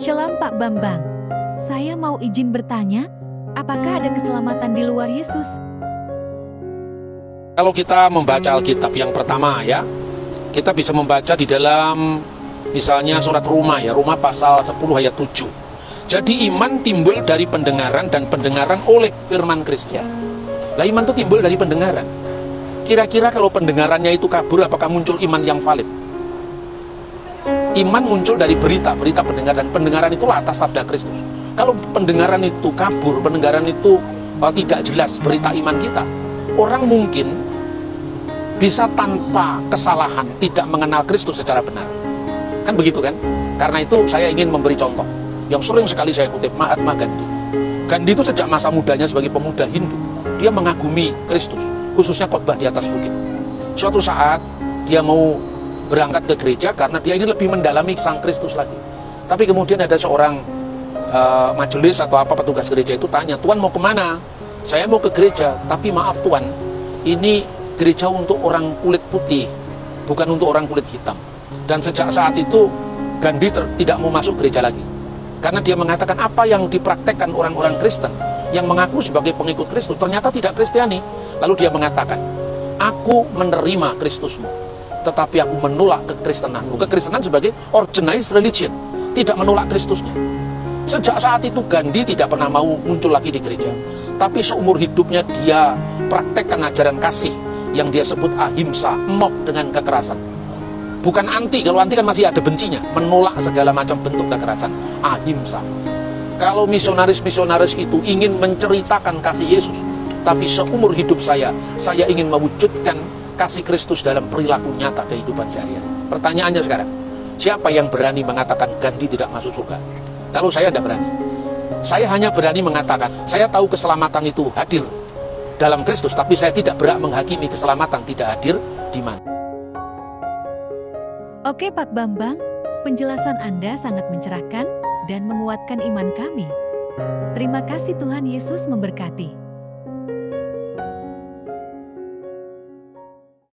Shalom Pak Bambang. Saya mau izin bertanya, apakah ada keselamatan di luar Yesus? Kalau kita membaca Alkitab yang pertama ya, kita bisa membaca di dalam misalnya surat Roma ya, Roma pasal 10 ayat 7. Jadi iman timbul dari pendengaran dan pendengaran oleh firman Kristus. Lah iman itu timbul dari pendengaran. Kira-kira kalau pendengarannya itu kabur, apakah muncul iman yang valid? Iman muncul dari berita pendengaran. Pendengaran itulah atas sabda Kristus. Kalau pendengaran itu kabur, pendengaran itu tidak jelas berita iman kita, orang mungkin bisa tanpa kesalahan tidak mengenal Kristus secara benar. Kan begitu kan? Karena itu saya ingin memberi contoh yang sering sekali saya kutip, Mahatma Gandhi. Gandhi itu sejak masa mudanya sebagai pemuda Hindu, dia mengagumi Kristus, khususnya khotbah di atas bukit. Suatu saat dia mau berangkat ke gereja karena dia ingin lebih mendalami Sang Kristus lagi. Tapi kemudian ada seorang majelis atau petugas gereja itu tanya, "Tuan mau kemana?" "Saya mau ke gereja, tapi maaf Tuan, ini gereja untuk orang kulit putih, bukan untuk orang kulit hitam." Dan sejak saat itu Gandhi tidak mau masuk gereja lagi, karena dia mengatakan apa yang dipraktekkan orang-orang Kristen yang mengaku sebagai pengikut Kristus ternyata tidak Kristiani. Lalu dia mengatakan, "Aku menerima Kristusmu, tetapi aku menolak kekristenanmu." Kekristenan sebagai organized religion, tidak menolak Kristusnya. Sejak saat itu Gandhi tidak pernah mau muncul lagi di gereja, tapi seumur hidupnya dia praktekkan ajaran kasih yang dia sebut ahimsa, not dengan kekerasan. Bukan anti, kalau anti kan masih ada bencinya, menolak segala macam bentuk kekerasan, ahimsa. Kalau misionaris-misionaris itu ingin menceritakan kasih Yesus, tapi seumur hidup saya ingin mewujudkan kasih Kristus dalam perilaku nyata kehidupan sehari-hari. Pertanyaannya sekarang, siapa yang berani mengatakan Gandhi tidak masuk surga? Kalau saya tidak berani. Saya hanya berani mengatakan, saya tahu keselamatan itu hadir dalam Kristus, tapi saya tidak berhak menghakimi keselamatan tidak hadir di mana. Oke Pak Bambang, penjelasan Anda sangat mencerahkan dan menguatkan iman kami. Terima kasih, Tuhan Yesus memberkati.